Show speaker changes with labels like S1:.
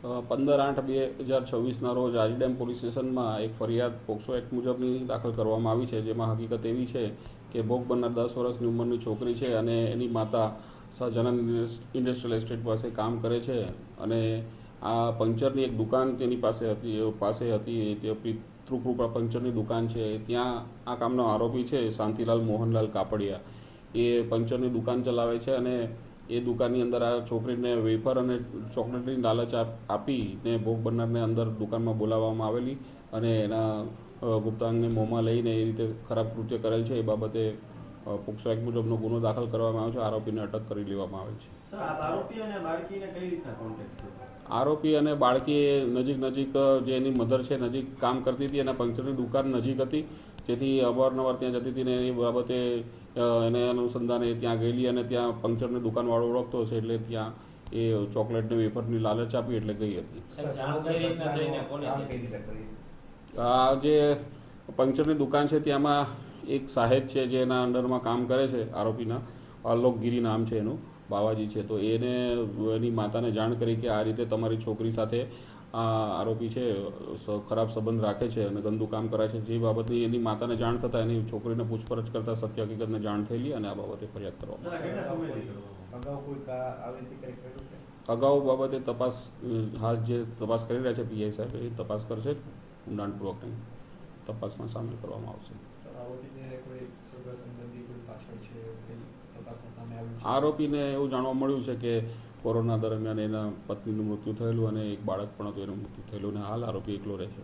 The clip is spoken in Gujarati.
S1: 15/8/2026ના રોજ આજીડેમ પોલીસ સ્ટેશનમાં એક ફરિયાદ પોક્સો એક્ટ મુજબની દાખલ કરવામાં આવી છે, જેમાં હકીકત એવી છે કે ભોગ બનનાર 10 વર્ષની ઉંમરની છોકરી છે અને એની માતા સહજાનંદ ઇન્ડસ્ટ્રીયલ એસ્ટેટ પાસે કામ કરે છે અને આ પંચરની એક દુકાન તેની પાસે હતી તે પિતૃકૃપા પંચરની દુકાન છે. ત્યાં આ કામનો આરોપી છે શાંતિલાલ મોહનલાલ કાપડિયા. એ પંચરની દુકાન ચલાવે છે અને એ દુકાનની અંદર આ છોકરીને વેફર અને ચોકલેટની લાલચ આપીને ભોગ બનનારને અંદર દુકાનમાં બોલાવવામાં આવેલી અને એના ગુપ્તાંગને મોંમાં લઈને એ રીતે ખરાબ કૃત્ય કરેલ છે. એ બાબતે પોક્સો એક્ટ મુજબનો ગુનો દાખલ કરવામાં આવ્યો છે. આરોપીને અટક કરી લેવામાં આવેલ છે. આરોપી અને બાળકી નજીક જે એની મધર છે નજીક કામ કરતી હતી, એના પંચરની દુકાન નજીક હતી, જેથી અવારનવાર ત્યાં જતી હતી ને એની બાબતે એને અનુસંધાને ત્યાં ગયેલી અને ત્યાં પંચરની દુકાનવાળો ઓળખતો હશે એટલે ત્યાં એ ચોકલેટને વેફરની લાલચ આપી એટલે ગઈ હતી. આ જે પંચરની દુકાન છે ત્યાંમાં એક સાહેબ છે જે એના અંડરમાં કામ કરે છે, આરોપીના આલોકગીરી નામ છે એનું, બાવાજી છે. તો એને એની માતાને જાણ કરી કે આ રીતે તમારી છોકરી સાથે આ આરોપી છે ખરાબ સંબંધ રાખે છે અને ગંદુ કામ કરે છે. જે બાબતની એની માતાને જાણ થતાં એની છોકરીને પૂછપરછ કરતાં સત્ય હકીકતને જાણ થયેલી અને આ બાબતે ફરિયાદ કરવામાં અગાઉ બાબતે તપાસ હાલ જે તપાસ કરી રહ્યા છે પીઆઈ સાહેબ એ તપાસ કરશે, ઊંડાણપૂર્વકની તપાસમાં સામેલ કરવામાં આવશે. આરોપીને એવું જાણવા મળ્યું છે કે કોરોના દરમિયાન એના પત્નીનું મૃત્યુ થયેલું અને એક બાળક પણ હતું, એનું મૃત્યુ થયેલું અને હાલ આરોપી એકલો રહે છે.